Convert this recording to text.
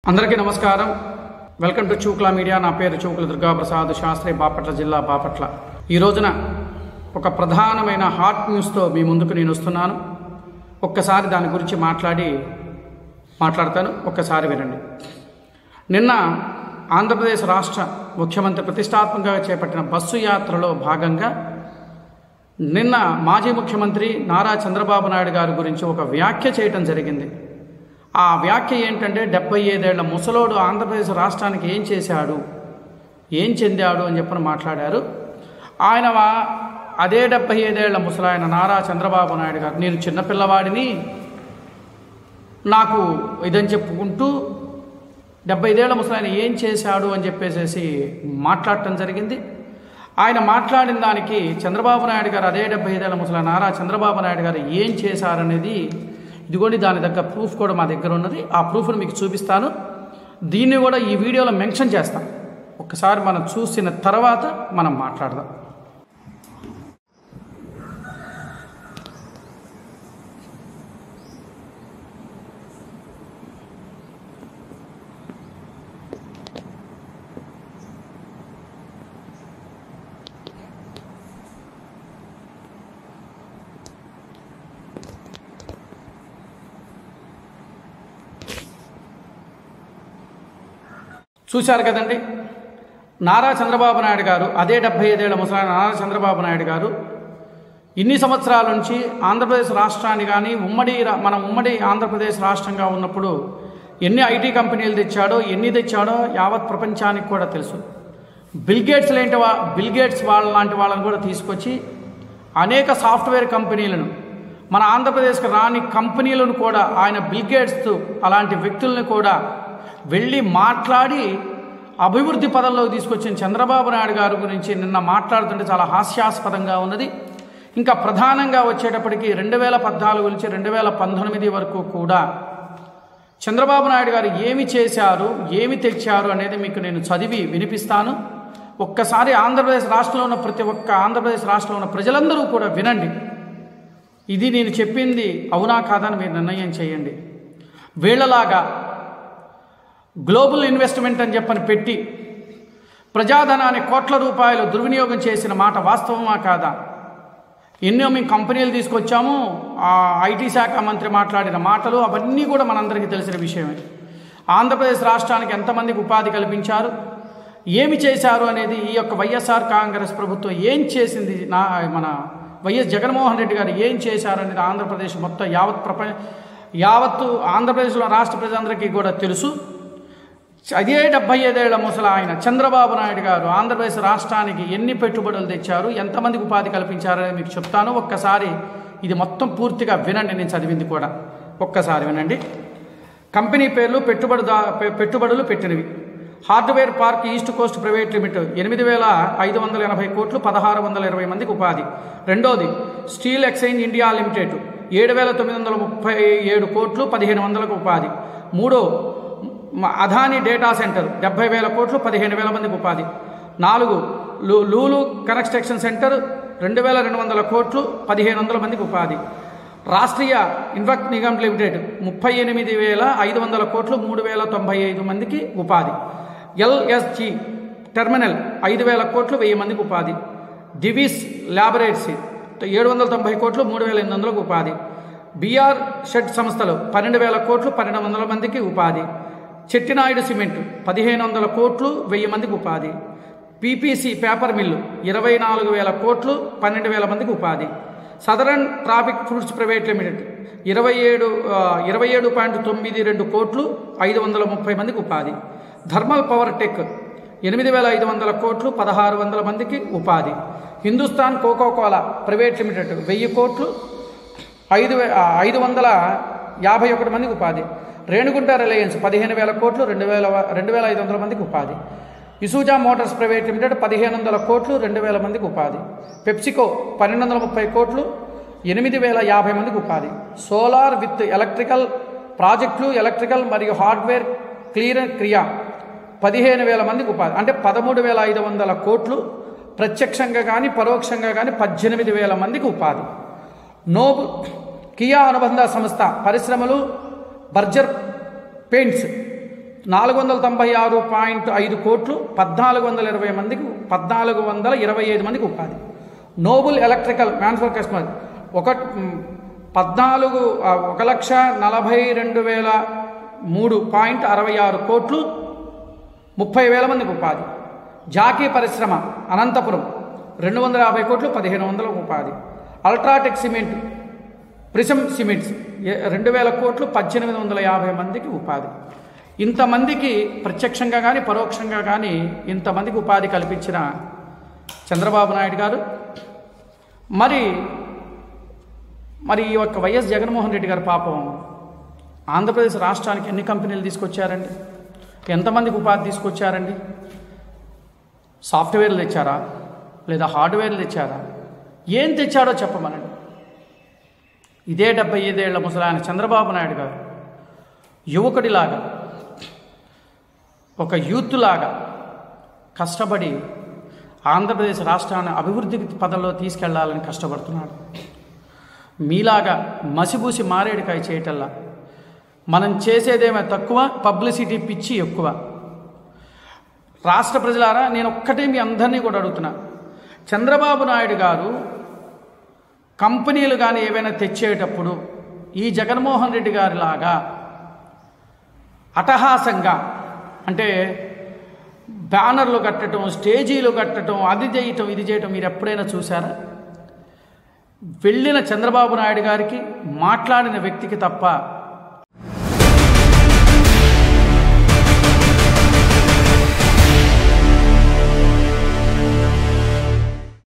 అందరికీ నమస్కారం. Welcome to Chukla media. నా పేరు చూకుల దుర్గాప్రసాద్ శాస్త్రి, బాపట్ల జిల్లా బాపట్ల. ఈ రోజున ఒక ప్రధానమైన హాట్ న్యూస్తో మీ ముందుకు నేను వస్తున్నాను. ఒక్కసారి దాని గురించి మాట్లాడతాను, ఒక్కసారి వినండి. నిన్న ఆంధ్రప్రదేశ్ రాష్ట్ర ముఖ్యమంత్రి ప్రతిష్టాత్మకంగా చేపట్టిన బస్సు యాత్రలో భాగంగా నిన్న మాజీ ముఖ్యమంత్రి నారా చంద్రబాబు నాయుడు గారి గురించి ఒక వ్యాఖ్య చేయటం జరిగింది. ఆ వ్యాఖ్య ఏంటంటే 75 ఏళ్ల ముసలోడు ఆంధ్రప్రదేశ్ రాష్ట్రానికి ఏం చేశాడు, ఏం చెందాడు అని చెప్పని మాట్లాడారు. ఆయన అదే 75 ఏళ్ల ముసలాయన నారా చంద్రబాబు నాయుడు గారు, నేను చిన్నపిల్లవాడిని, నాకు ఇదని చెప్పుకుంటూ 75 ఏళ్ల ముసలాయన ఏం చేశాడు అని చెప్పేసి మాట్లాడటం జరిగింది. ఆయన మాట్లాడిన దానికి చంద్రబాబు నాయుడు గారు అదే 75 ఏళ్ల ముసలాయన నారా చంద్రబాబు నాయుడు గారు ఏం చేశారనేది ఇదిగోండి, దాని దగ్గర ప్రూఫ్ కూడా మా దగ్గర ఉన్నది. ఆ ప్రూఫ్ను మీకు చూపిస్తాను. దీన్ని కూడా ఈ వీడియోలో మెన్షన్ చేస్తాం. ఒక్కసారి మనం చూసిన తర్వాత మనం మాట్లాడదాం. చూశారు కదండి, నారా చంద్రబాబు నాయుడు గారు అదే 75 ఏళ్ల ముసలాయన నారా చంద్రబాబు నాయుడు గారు ఇన్ని సంవత్సరాల నుంచి ఆంధ్రప్రదేశ్ రాష్ట్రాన్ని కానీ ఉమ్మడి ఆంధ్రప్రదేశ్ రాష్ట్రంగా ఉన్నప్పుడు ఎన్ని ఐటీ కంపెనీలు తెచ్చాడో, ఎన్ని తెచ్చాడో యావత్ ప్రపంచానికి కూడా తెలుసు. బిల్ గేట్స్ లాంటి వాళ్ళని కూడా తీసుకొచ్చి అనేక సాఫ్ట్వేర్ కంపెనీలను, మన ఆంధ్రప్రదేశ్కి రాని కంపెనీలను కూడా ఆయన బిల్ గేట్స్ అలాంటి వ్యక్తులను కూడా వెళ్ళి మాట్లాడి అభివృద్ధి పదంలోకి తీసుకొచ్చిన చంద్రబాబు నాయుడు గారి గురించి నిన్న మాట్లాడుతుంటే చాలా హాస్యాస్పదంగా ఉన్నది. ఇంకా ప్రధానంగా వచ్చేటప్పటికి 2014 నుంచి 2019 వరకు కూడా చంద్రబాబు నాయుడు గారు ఏమి చేశారు, ఏమి తెచ్చారు అనేది మీకు నేను చదివి వినిపిస్తాను. ఒక్కసారి ఆంధ్రప్రదేశ్ రాష్ట్రంలో ఉన్న ప్రతి ఒక్క ఆంధ్రప్రదేశ్ రాష్ట్రంలో ఉన్న ప్రజలందరూ కూడా వినండి. ఇది నేను చెప్పింది అవునా కాదని మీరు నిర్ణయం చేయండి. వీళ్ళలాగా గ్లోబల్ ఇన్వెస్ట్మెంట్ అని చెప్పని పెట్టి ప్రజాధనాన్ని కోట్ల రూపాయలు దుర్వినియోగం చేసిన మాట వాస్తవమా కాదా? ఎన్నో మేము కంపెనీలు తీసుకొచ్చాము, ఆ ఐటీ శాఖ మంత్రి మాట్లాడిన మాటలు అవన్నీ కూడా మనందరికీ తెలిసిన విషయమే. ఆంధ్రప్రదేశ్ రాష్ట్రానికి ఎంతమందికి ఉపాధి కల్పించారు, ఏమి చేశారు అనేది ఈ యొక్క వైఎస్ఆర్ కాంగ్రెస్ ప్రభుత్వం ఏం చేసింది, మన వైఎస్ జగన్మోహన్ రెడ్డి గారు ఏం చేశారనేది ఆంధ్రప్రదేశ్ మొత్తం యావత్తు ఆంధ్రప్రదేశ్లో రాష్ట్ర ప్రజలందరికీ కూడా తెలుసు. అదే 75 ఏళ్ల ముసలి ఆయన చంద్రబాబు నాయుడు గారు ఆంధ్రప్రదేశ్ రాష్ట్రానికి ఎన్ని పెట్టుబడులు తెచ్చారు, ఎంతమందికి ఉపాధి కల్పించారని మీకు చెప్తాను. ఒక్కసారి ఇది మొత్తం పూర్తిగా వినండి, నేను చదివింది కూడా ఒక్కసారి వినండి. కంపెనీ పేర్లు, పెట్టుబడులు పెట్టినవి: hardware park east coast private limited 8,580 కోట్లు, 1,620 మందికి ఉపాధి. రెండోది స్టీల్ ఎక్స్చేంజ్ ఇండియా లిమిటెడ్ 7,937 కోట్లు, 1,500 ఉపాధి. మూడో అదానీ డేటా సెంటర్ 70,000 కోట్లు, 15,000 మందికి ఉపాధి. 4 లూలు కన్స్ట్రక్షన్ సెంటర్ 2,200 కోట్లు, 1,500 మందికి ఉపాధి. రాష్ట్రీయ ఇన్ఫ్రాస్ట్రక్చర్ నిగమ్ లిమిటెడ్ 38,500 కోట్లు, 3,095 మందికి ఉపాధి. ఎల్ఎస్జి టెర్మినల్ 5,000 కోట్లు, 1,000 మందికి ఉపాధి. డివిస్ ల్యాబొరేటరీస్ 790 కోట్లు, 3,800 ఉపాధి. బిఆర్ షెడ్ సంస్థలు 12,000 కోట్లు, 1,200 మందికి ఉపాధి. చెట్టినాయుడు సిమెంట్ 1,500 కోట్లు, 1,000 మందికి ఉపాధి. పీపీసీ పేపర్ మిల్లు 24,000 కోట్లు, 12,000 మందికి ఉపాధి. Southern traffic fruits private limited 27.92 కోట్లు, 530 మందికి ఉపాధి. థర్మల్ పవర్ టెక్ 8,500 కోట్లు, 1,600 మందికి ఉపాధి. హిందుస్థాన్ కోకోకోలా ప్రైవేట్ లిమిటెడ్ 1,000 కోట్లు, 551 మందికి ఉపాధి. రేణుగుంట రిలయన్స్ 15,000 కోట్లు, 2,500 మందికి ఉపాధి. ఇసూజా మోటార్స్ ప్రైవేట్ లిమిటెడ్ 1,500 కోట్లు, 2,000 మందికి ఉపాధి. పెప్సికో 1,230 కోట్లు, 8,050 మందికి ఉపాధి. సోలార్ విత్ ఎలక్ట్రికల్ ప్రాజెక్టులు, ఎలక్ట్రికల్ మరియు హార్డ్వేర్ క్రియా 15,000 మందికి ఉపాధి. అంటే 13,500 కోట్లు, ప్రత్యక్షంగా కానీ పరోక్షంగా కానీ 18,000 మందికి ఉపాధి. కియా అనుబంధ సంస్థ పరిశ్రమలు, బర్జర్ పెయింట్స్ 496.5 కోట్లు 1425 మందికి 1425 మందికి ఉపాధి. నోబుల్ ఎలక్ట్రికల్ మ్యానుఫ్యాక్చరింగ్ 1,42,003.66 కోట్లు 30,000 మందికి ఉపాధి. జాకీ పరిశ్రమ అనంతపురం 250 కోట్లు 1,500 ఉపాధి. అల్ట్రాటెక్ సిమెంట్ ప్రిసమ్ సిమెంట్స్ 2,000 కోట్లు 1,850 మందికి ఉపాధి. ఇంతమందికి ప్రత్యక్షంగా కానీ పరోక్షంగా కానీ ఇంతమందికి ఉపాధి కల్పించిన చంద్రబాబు నాయుడు గారు మరి ఈ యొక్క వైఎస్ జగన్మోహన్ రెడ్డి గారు పాపం ఆంధ్రప్రదేశ్ రాష్ట్రానికి ఎన్ని కంపెనీలు తీసుకొచ్చారండి? ఎంతమందికి ఉపాధి తీసుకొచ్చారండి? సాఫ్ట్వేర్లు తెచ్చారా లేదా హార్డ్వేర్లు తెచ్చారా? ఏం తెచ్చాడో చెప్పమనండి. ఇదే 75 ఏళ్ల ముసలాయన చంద్రబాబు నాయుడు గారు యువకుడిలాగా ఒక యూత్లాగా కష్టపడి ఆంధ్రప్రదేశ్ రాష్ట్రాన్ని అభివృద్ధి పదంలో తీసుకెళ్లాలని కష్టపడుతున్నాడు. మీలాగా మసిబూసి మారేడుకాయ చేయటల్లా మనం చేసేదేమో తక్కువ, పబ్లిసిటీ పిచ్చి ఎక్కువ. రాష్ట్ర ప్రజలారా, నేను ఒక్కటే మీ అందరినీ కూడా అడుగుతున్నా, చంద్రబాబు నాయుడు గారు కంపెనీలు కానీ ఏవైనా తెచ్చేటప్పుడు ఈ జగన్మోహన్ రెడ్డి గారిలాగా అట్టహాసంగా అంటే బ్యానర్లు కట్టడం, స్టేజీలు కట్టడం, అది చేయటం ఇది చేయటం మీరు ఎప్పుడైనా చూసారా? వెళ్ళిన చంద్రబాబు నాయుడు గారికి మాట్లాడిన వ్యక్తికి తప్ప